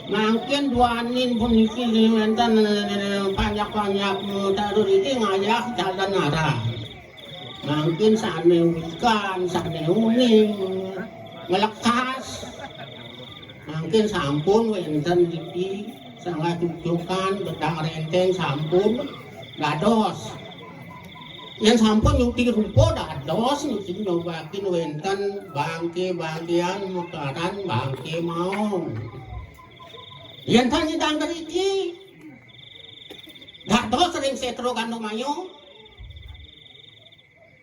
Mungkin duanin puniki enten banyak-banyak taruh iki ngayak jalan arah. Mungkin sane ikan, sane uning, ngelekas. Mungkin sampun wenten iki sangat tujukan bedang renteng sampun dados. Yang sampun nyuti rupo dados niki nyobakin wenten bangke-bangkean mekaran bangke mau. Yang tanya dangdar iki dados sering setro kanu mayo.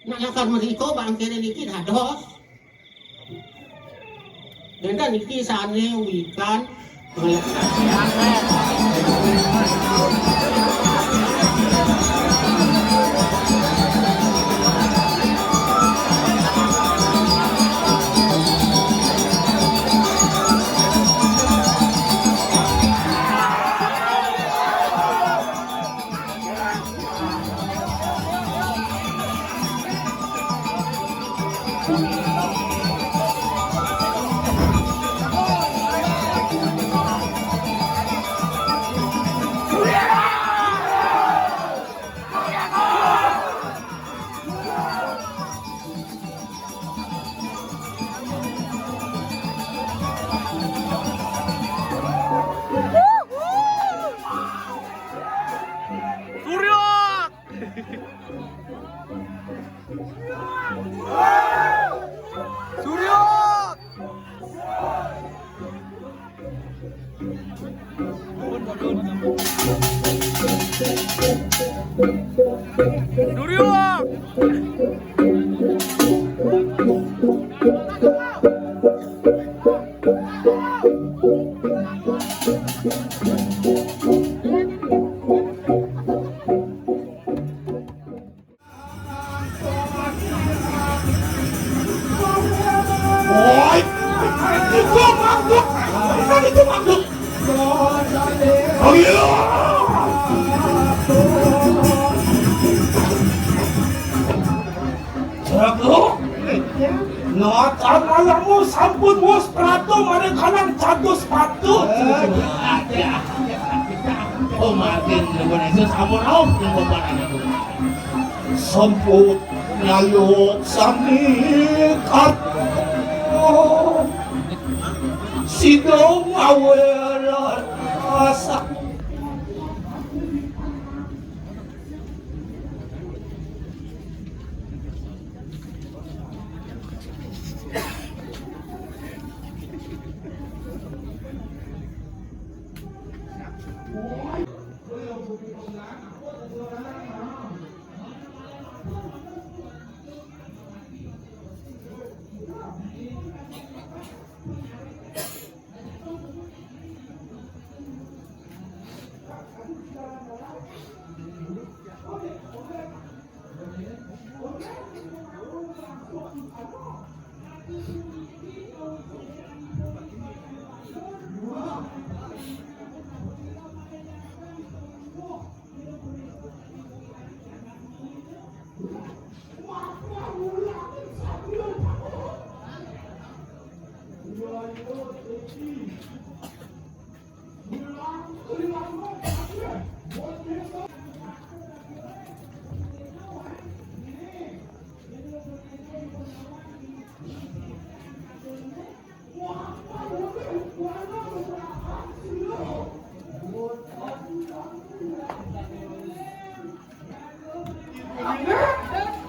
Nalakan meriko bangkene niki dados. Dan niki sane wikan Duriwak. Oi, itu makhluk, bukan itu makhluk. Oh iya. Jago, natan alamu sampun bos prato mari kanan cados patut. Oh makin Indonesia sampun auf yang bebaran itu. Sampun nyaluk samikat. Sidong awelan asa.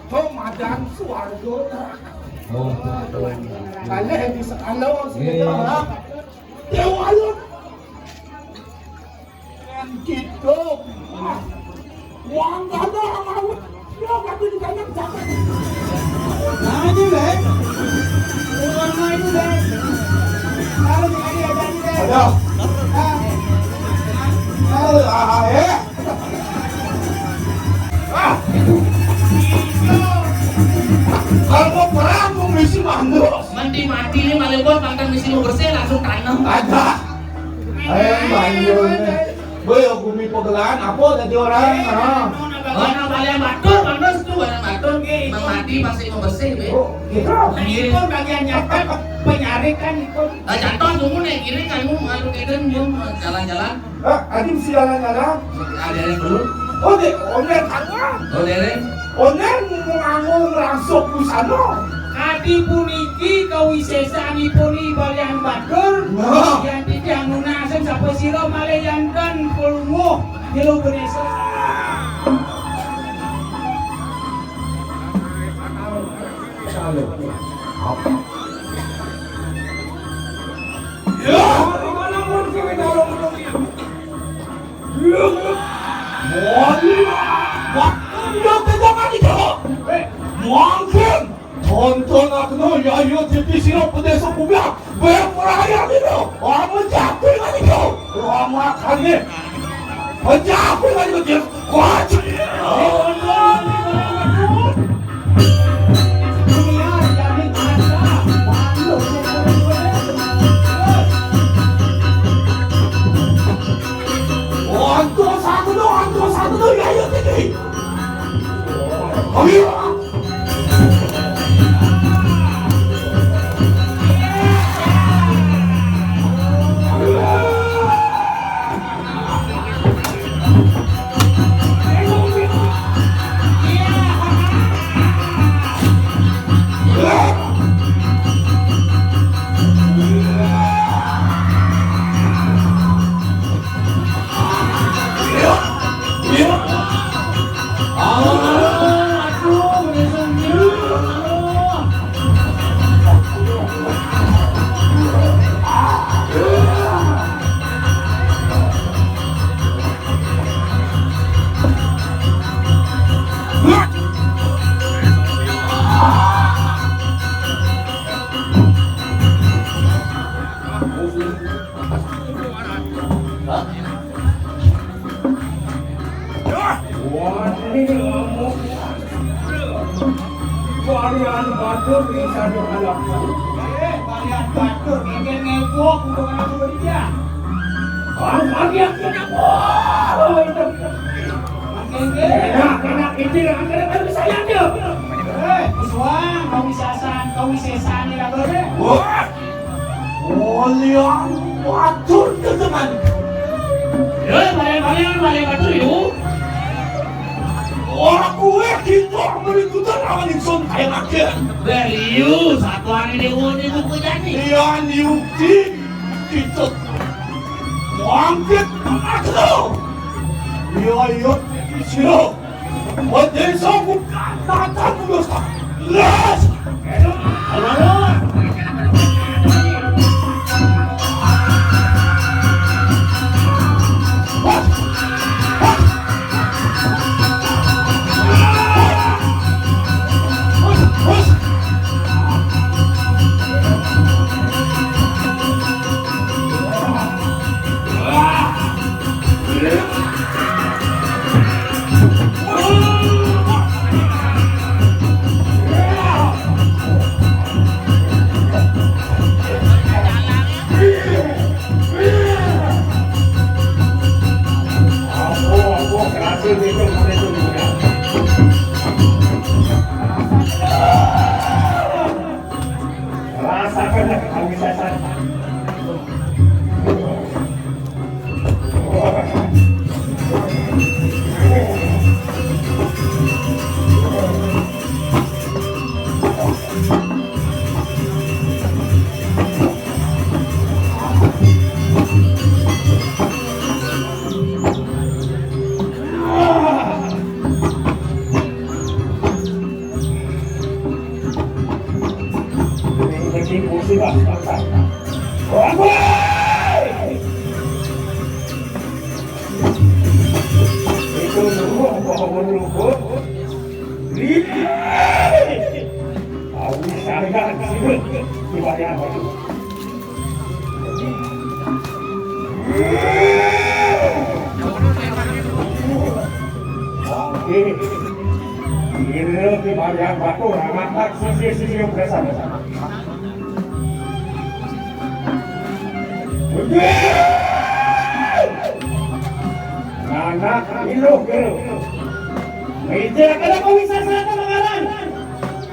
Pemadam Suwargo. Kalian yang bisa kalau sebentar. Dewalun. Dan gitu. Wang ada mau. Yo kami di kanan jangan. Nah ini deh. Bukan main deh. Kalau di kali ada di deh. Ada. Kalau perang mau misi mandus. Mati ini malah buat makan misi mau bersih langsung tanam. Ada. Banyak. Boy, bumi pegelan, apa jadi orang? Mana balian batur, mandus tuh barang batur. Bang mati masih mau bersih, be. Gitu. Itu bagian nyata penyari kan itu. Jatuh tunggu nih kiri kamu malu kiden belum jalan-jalan. Adi mesti jalan-jalan. Ada yang dulu. Oh, deh, oner tangan. Oh dereng. Oner nganggung langsung pusano. Adi puniki kawisesanipun balian batur. Nah. Yang tidak ngunasen sampai siro maleyankan kulmu hilu benesa. Ya, mana mungkin dalam mungkin tonton aku ya yo TV siro pedeso kubia berperayaan itu orang menjatuh kan itu orang makannya menjatuh kan itu wajib Anto satu tuh ya yo TV ayo Balian batur bisa dihalak. Balian batur ngeken ngewok untuk anak beria. Pagi yang tidak enak itu yang akan bisa dia. Kuswang kau wisasan kau wisesan tidak boleh. Balian batur ke teman. Balian batur yuk. Aku kita berikutan awan Nixon kayak akhir. Beliau satuan ini unik buku jadi. Yang diuji kita angkat aku. Iya silo. Model sanggup datang terus. Les. Halo. Rasakan kami sesan. Ini di bagian batu, matak sisi-sisi yang bersama-sama. Anak iluh. Meja kada kau bisa serata mengaran.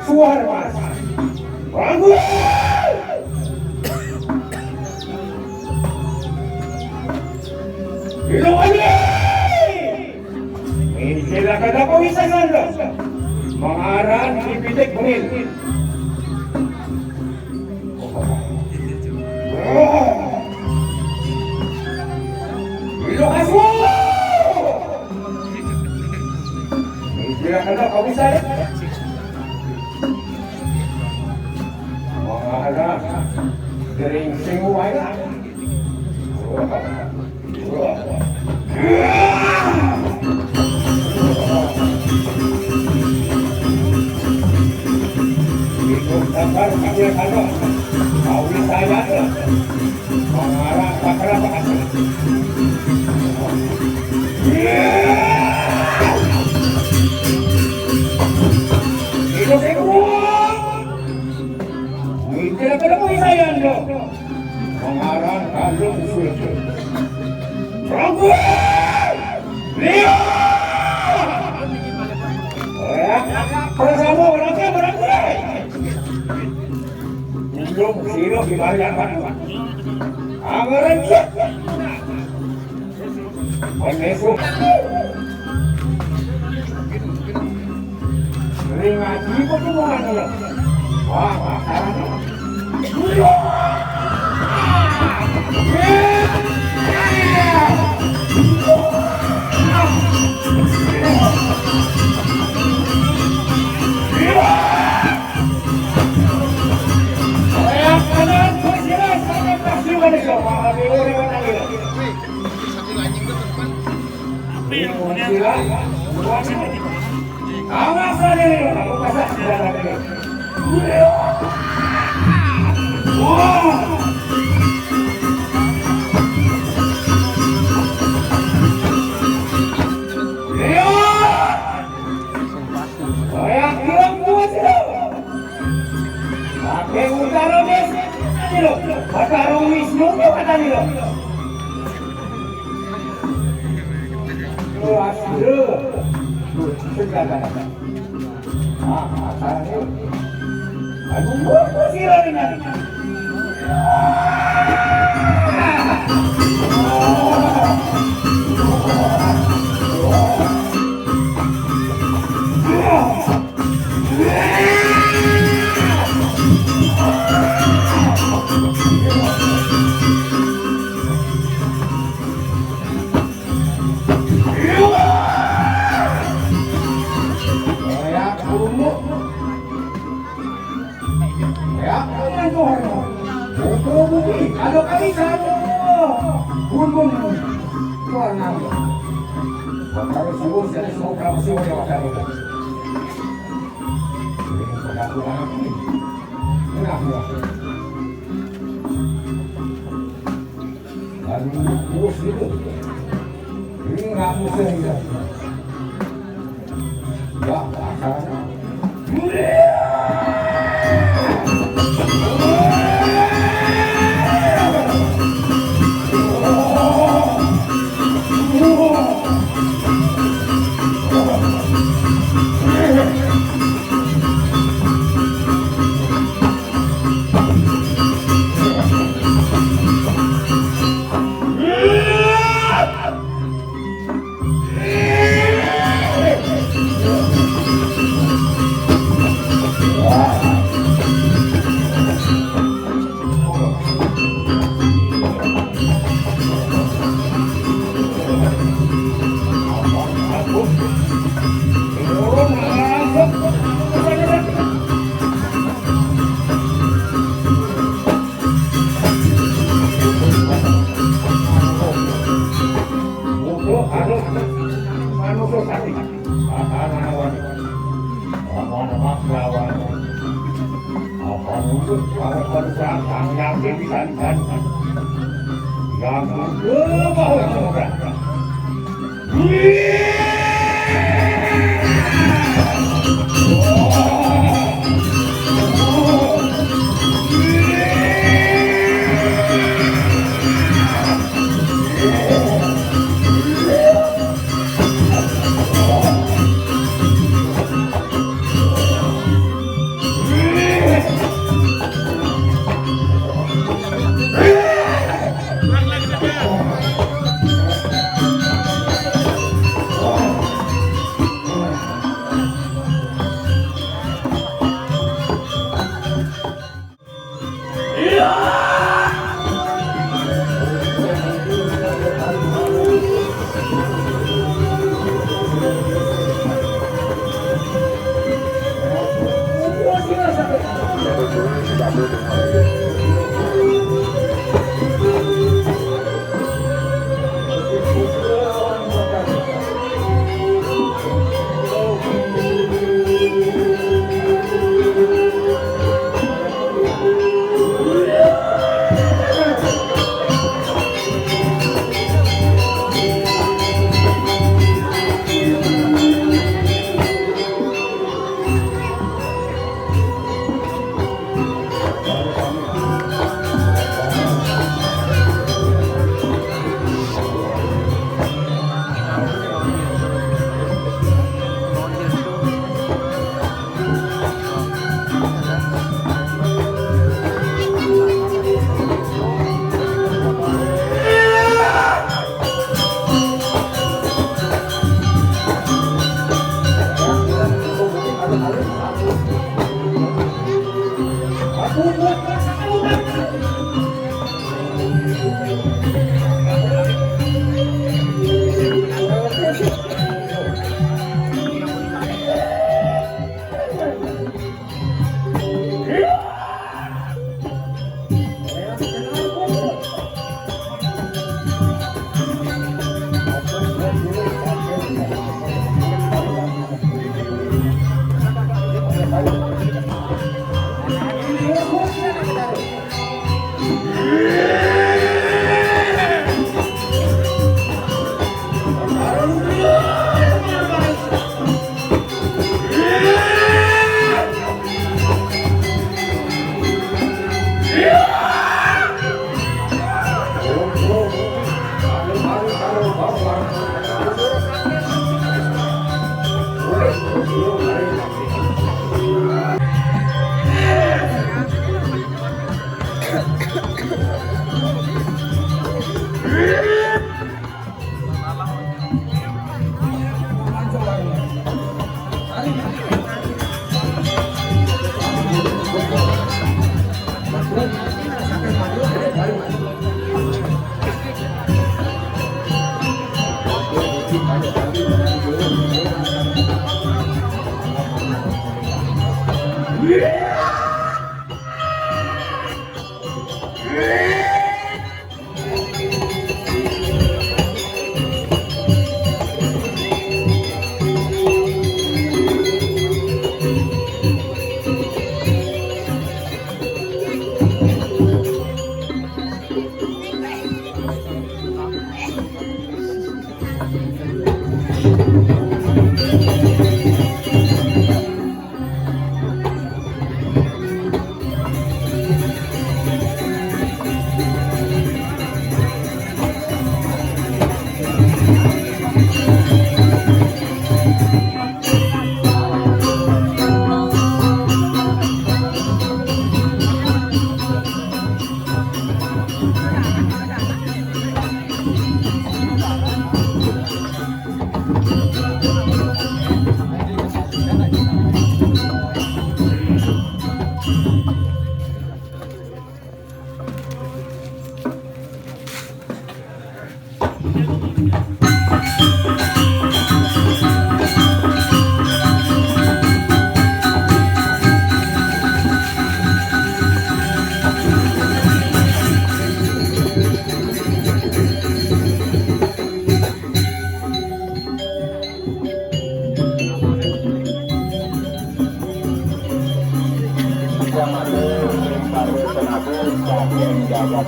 Suara mas. Bangun. Iluh lagi. Meja kada kau bisa serata. Mengaran di bilik beril. Iluh asu. Meja kada kau bisa. Mengaran kering semua ya. Sabar kami kalau kau saya mengarah pakar pakar. Itu semua. Tidak ketemu saya ando. Mengarah kalung suci. Prabu. Leo. Bersama orangnya berapa? Belum silo gimana kan? Amaran cek. Menesuk. Sering ngaji pertemuan lo. Wah, masalahnya. Awas lagi, aku pasang sudah lagi. Batarong Wisnu ke kata dia. Asli. Sudah kata. Asalnya. Aduh, sila dengan. Kalau kami sama bumbung warna kalau suruh saya suruh kamu suruh yang akan itu ini pengakuan ini kenapa lalu terus itu ini nggak musuh ya ya akan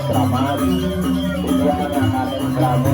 Selamat tujuan Raden Prabu.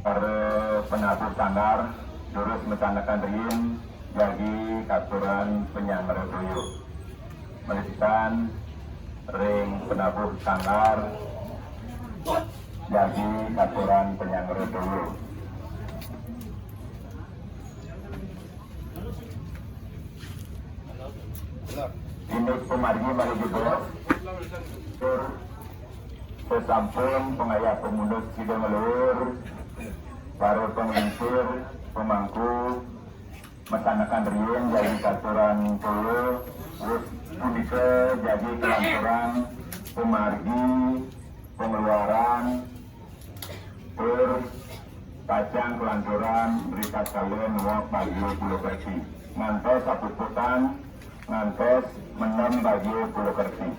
Para penabuh sanggar jurus mecanakan riin jadi katuran penyanggar doyo melisan ring penabuh sanggar jadi katuran penyanggar doyo induk pemargi maligi bos tur sesampun pengayah pemundut sidang melur para penginsir pemangku mesanakan riyen jadi katuran tolo terus punika jadi kelanturan pemargi pengeluaran terus kacang kelanturan berikat kalian wak bagio pulau kerti ngantos sapuputan ngantos menem bagio pulau kerti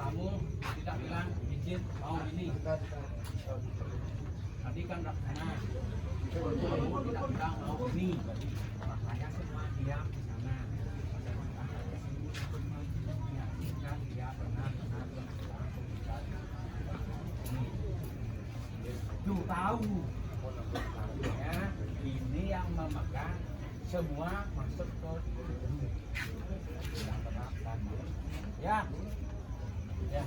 Kamu tidak bilang izin mau ini. Tadi kan Raksana tidak bilang mau ini, makanya semua diam di sana. Kan dia benar Tuh tahu ya, ini yang memegang semua masuk ke tidak pernah ya ya